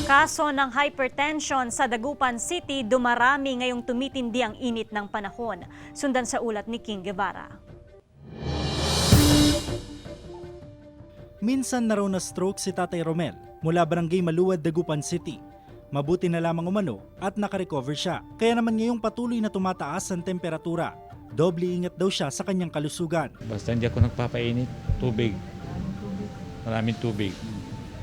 Kaso ng hypertension sa Dagupan City, dumarami ngayong tumitindi ang init ng panahon. Sundan sa ulat ni King Guevara. Minsan na raw na stroke si Tatay Romel mula Barangay Maluwad, Dagupan City. Mabuti na lamang umano at nakarecover siya. Kaya naman ngayong patuloy na tumataas ang temperatura. Doble ingat daw siya sa kanyang kalusugan. Basta hindi ako nagpapainit, tubig. Maraming tubig,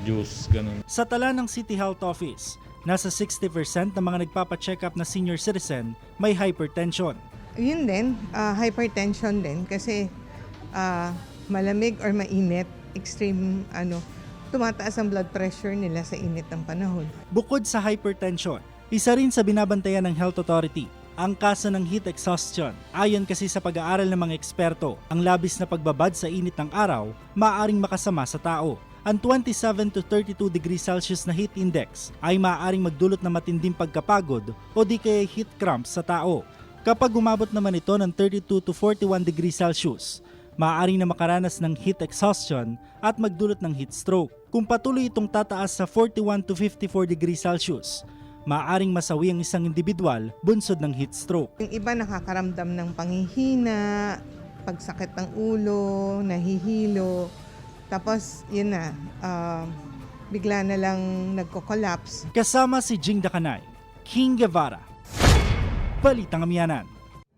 juice, ganun. Sa tala ng City Health Office, nasa 60% ng mga nagpapacheck up na senior citizen may hypertension. Yun din, hypertension din kasi malamig or mainit, extreme tumataas ang blood pressure nila sa init ng panahon. Bukod sa hypertension, isa rin sa binabantayan ng Health Authority ang kaso ng heat exhaustion. Ayon kasi sa pag-aaral ng mga eksperto, ang labis na pagbabad sa init ng araw maaaring makasama sa tao. Ang 27 to 32 degrees Celsius na heat index ay maaaring magdulot ng matinding pagkapagod o di kaya heat cramps sa tao. Kapag umabot naman ito ng 32 to 41 degrees Celsius, maaaring na makaranas ng heat exhaustion at magdulot ng heat stroke. Kung patuloy itong tataas sa 41 to 54 degrees Celsius, maaaring masawi ang isang individual bunsod ng heat stroke. Yung iba nakakaramdam ng panghihina, pagsakit ng ulo, nahihilo, tapos yun na, bigla na lang nagko-collapse. Kasama si Jing Dakanay, King Guevara, Balitang Amiyanan.